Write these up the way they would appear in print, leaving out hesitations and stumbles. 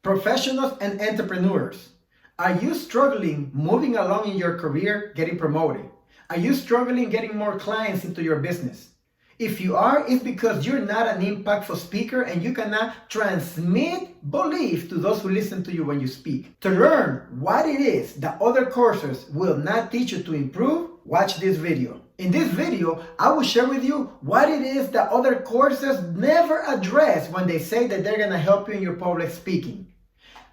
Professionals and entrepreneurs, are you struggling moving along in your career, getting promoted? Are you struggling getting more clients into your business? If you are, it's because you're not an impactful speaker and you cannot transmit belief to those who listen to you when you speak. To learn what it is that other courses will not teach you to improve, watch this video. In this video, I will share with you what it is that other courses never address when they say that they're going to help you in your public speaking.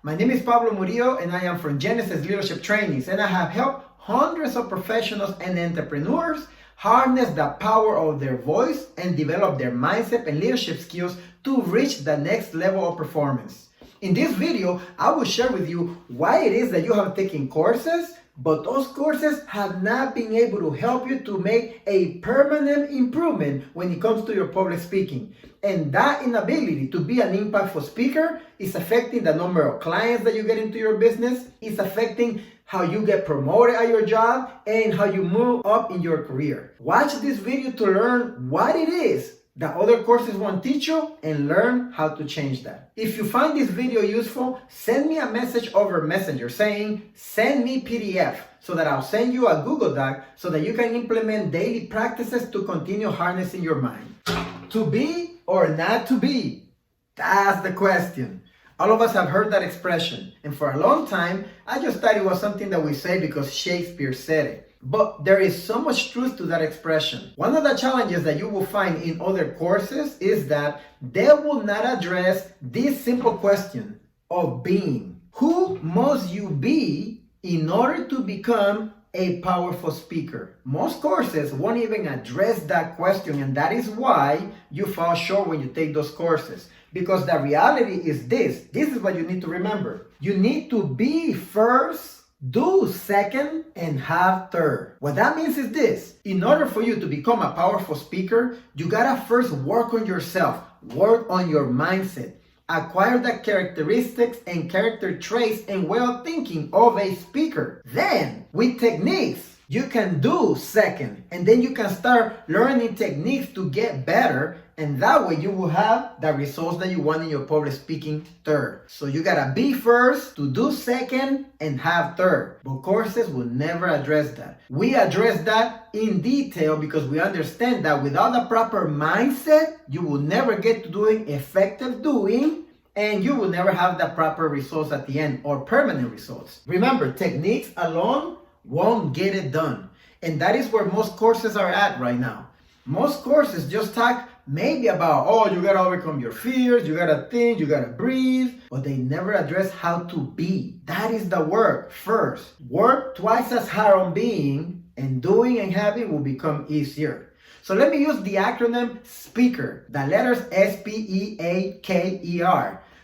My name is Pablo Murillo and I am from Yenesis Leadership Trainings, and I have helped hundreds of professionals and entrepreneurs harness the power of their voice and develop their mindset and leadership skills to reach the next level of performance. In this video, I will share with you why it is that you have taken courses, but those courses have not been able to help you to make a permanent improvement when it comes to your public speaking. And that inability to be an impactful speaker is affecting the number of clients that you get into your business. It's affecting how you get promoted at your job and how you move up in your career. Watch this video to learn what it is that other courses won't teach you and learn how to change that. If you find this video useful, send me a message over Messenger saying, send me PDF, so that I'll send you a Google Doc so that you can implement daily practices to continue harnessing your mind. To be or not to be? That's the question. All of us have heard that expression, and for a long time, I just thought it was something that we say because Shakespeare said it. But there is so much truth to that expression. One of the challenges that you will find in other courses is that they will not address this simple question of being. Who must you be in order to become a powerful speaker? Most courses won't even address that question, and that is why you fall short when you take those courses. Because the reality is this is what you need to remember. You need to be first, do second, and have third. What that means is this: in order for you to become a powerful speaker, you gotta first work on yourself, work on your mindset, acquire the characteristics and character traits and way of thinking of a speaker. Then, with techniques, you can do second, and then you can start learning techniques to get better, and that way you will have the results that you want in your public speaking third. So you gotta be first, to do second, and have third. But courses will never address that. We address that in detail because we understand that without the proper mindset, you will never get to doing effective doing, and you will never have the proper results at the end, or permanent results. Remember, techniques alone won't get it done. And that is where most courses are at right now. Most courses just talk maybe about, oh, you gotta overcome your fears, you gotta think, you gotta breathe, but they never address how to be. That is the work first. Work twice as hard on being, and doing and having will become easier. So let me use the acronym SPEAKER, the letters SPEAKER,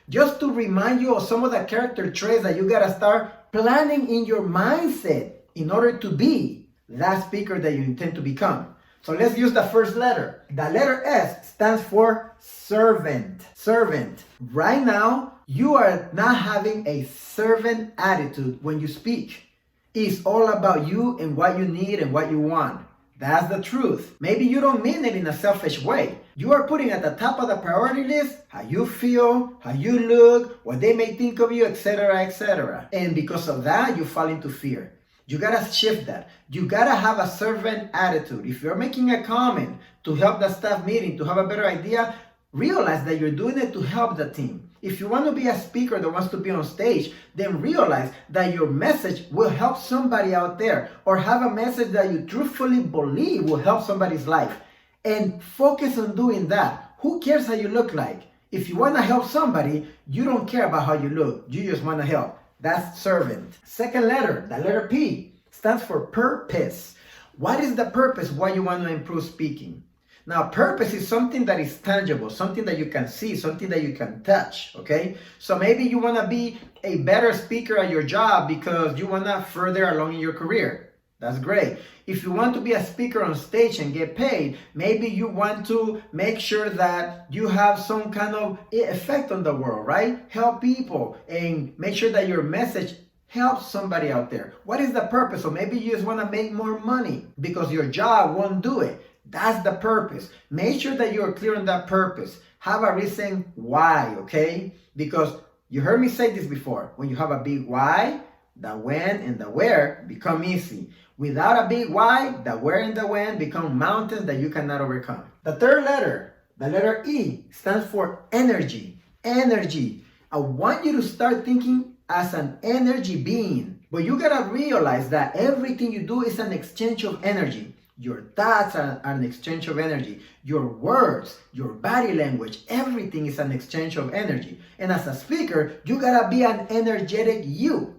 just to remind you of some of the character traits that you gotta start planning in your mindset in order to be that speaker that you intend to become. So let's use the first letter. The letter S stands for servant. Servant. Right now, you are not having a servant attitude when you speak. It's all about you and what you need and what you want. That's the truth. Maybe you don't mean it in a selfish way. You are putting at the top of the priority list how you feel, how you look, what they may think of you, etc., etc. And because of that, you fall into fear. You gotta shift that. You gotta have a servant attitude. If you're making a comment to help the staff meeting, to have a better idea, realize that you're doing it to help the team. If you want to be a speaker that wants to be on stage, then realize that your message will help somebody out there, or have a message that you truthfully believe will help somebody's life. And focus on doing that. Who cares how you look like? If you want to help somebody, you don't care about how you look. You just want to help. That's servant. Second letter, the letter P, stands for purpose. What is the purpose why you want to improve speaking? Now, purpose is something that is tangible, something that you can see, something that you can touch, okay? So maybe you want to be a better speaker at your job because you want to further along in your career. That's great. If you want to be a speaker on stage and get paid, maybe you want to make sure that you have some kind of effect on the world, right? Help people and make sure that your message helps somebody out there. What is the purpose? Or maybe you just want to make more money because your job won't do it. That's the purpose. Make sure that you're clear on that purpose. Have a reason why, okay? Because You heard me say this before. When you have a big why, the when and the where become easy. Without a big why, the where and the when become mountains that you cannot overcome. The third letter, the letter E, stands for energy. Energy. I want you to start thinking as an energy being. But you gotta realize that everything you do is an exchange of energy. Your thoughts are an exchange of energy. Your words, your body language, everything is an exchange of energy. And as a speaker, you gotta be an energetic you.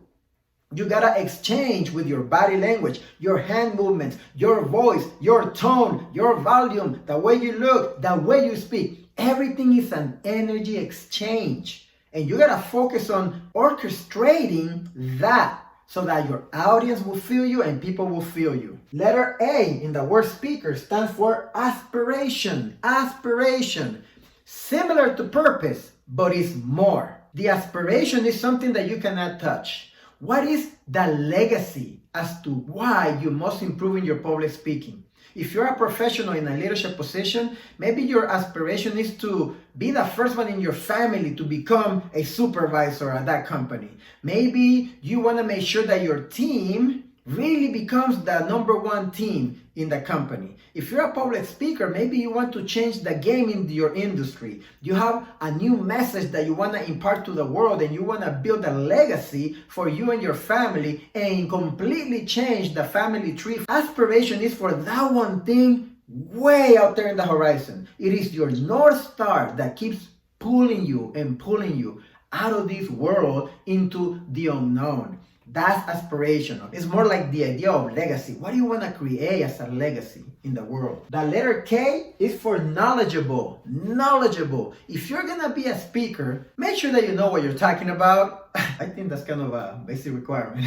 You gotta exchange with your body language, your hand movements, your voice, your tone, your volume, the way you look, the way you speak. Everything is an energy exchange. And you gotta focus on orchestrating that so that your audience will feel you and people will feel you. Letter A in the word speaker stands for aspiration. Aspiration. Similar to purpose, but it's more. The aspiration is something that you cannot touch. What is the legacy as to why you must improve in your public speaking? If you're a professional in a leadership position, maybe your aspiration is to be the first one in your family to become a supervisor at that company. Maybe you want to make sure that your team really becomes the number one team in the company. If you're a public speaker, maybe you want to change the game in your industry. You have a new message that you want to impart to the world and you want to build a legacy for you and your family and completely change the family tree. Aspiration is for that one thing way out there in the horizon. It is your North Star that keeps pulling you out of this world into the unknown. That's aspirational. It's more like the idea of legacy. What do you want to create as a legacy in the world? The letter K is for knowledgeable. Knowledgeable. If you're going to be a speaker, make sure that you know what you're talking about. I think that's kind of a basic requirement.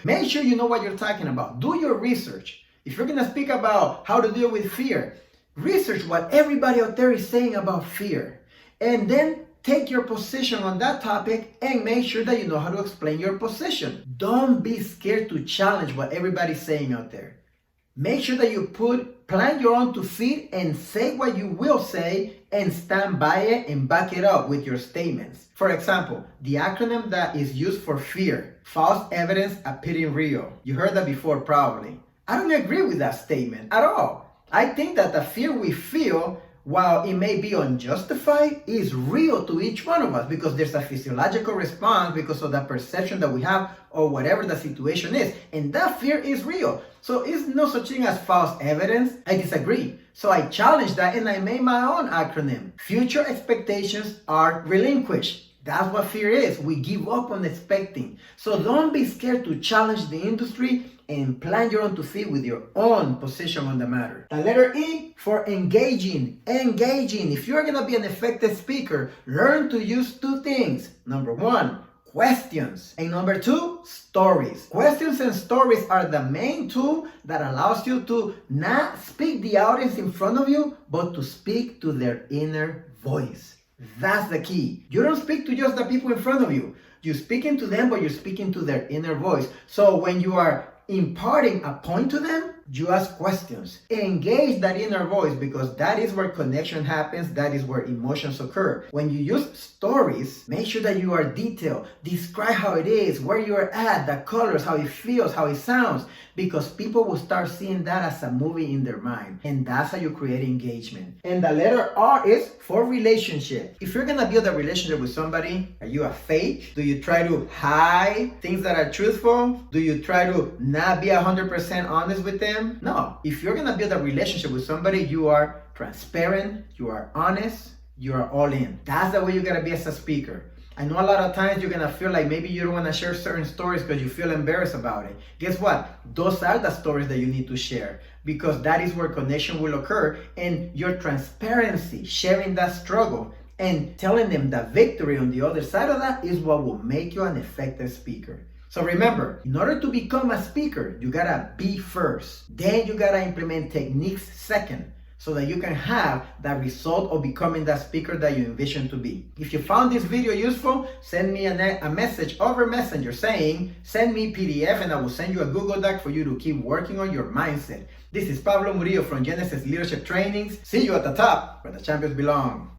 Make sure you know what you're talking about. Do your research. If you're going to speak about how to deal with fear, research what everybody out there is saying about fear. And then take your position on that topic and make sure that you know how to explain your position. Don't be scared to challenge what everybody's saying out there. Make sure that you plant your own 2 feet and say what you will say and stand by it and back it up with your statements. For example, the acronym that is used for fear, false evidence appearing real. You heard that before probably. I don't agree with that statement at all. I think that the fear we feel, while it may be unjustified, is real to each one of us because there's a physiological response because of the perception that we have or whatever the situation is. And that fear is real. So it's no such thing as false evidence. I disagree. So I challenged that and I made my own acronym. Future expectations are relinquished. That's what fear is. We give up on expecting. So don't be scared to challenge the industry and plan your own 2 feet with your own position on the matter. The letter E for engaging. Engaging. If you're going to be an effective speaker, learn to use 2 things. Number 1, questions. And number 2, stories. Questions and stories are the main tool that allows you to not speak the audience in front of you, but to speak to their inner voice. That's the key. You don't speak to just the people in front of you. You're speaking to them, but you're speaking to their inner voice. So when you are imparting a point to them, you ask questions. Engage that inner voice because that is where connection happens. That is where emotions occur. When you use stories, make sure that you are detailed. Describe how it is, where you're at, the colors, how it feels, how it sounds, because people will start seeing that as a movie in their mind. And that's how you create engagement. And the letter R is for relationship. If you're gonna build a relationship with somebody, are you a fake? Do you try to hide things that are truthful? Do you try to not be 100% honest with them? No. If you're gonna build a relationship with somebody, you are transparent, you are honest, you are all in. That's the way you gotta be as a speaker. I know a lot of times you're gonna feel like maybe you don't wanna share certain stories because you feel embarrassed about it. Guess what? Those are the stories that you need to share because that is where connection will occur, and your transparency, sharing that struggle and telling them the victory on the other side of that is what will make you an effective speaker. So remember, in order to become a speaker, you gotta be first. Then you gotta implement techniques second, so that you can have that result of becoming that speaker that you envision to be. If you found this video useful, send me a message over Messenger saying, send me PDF and I will send you a Google Doc for you to keep working on your mindset. This is Pablo Murillo from Yenesis Leadership Trainings. See you at the top where the champions belong.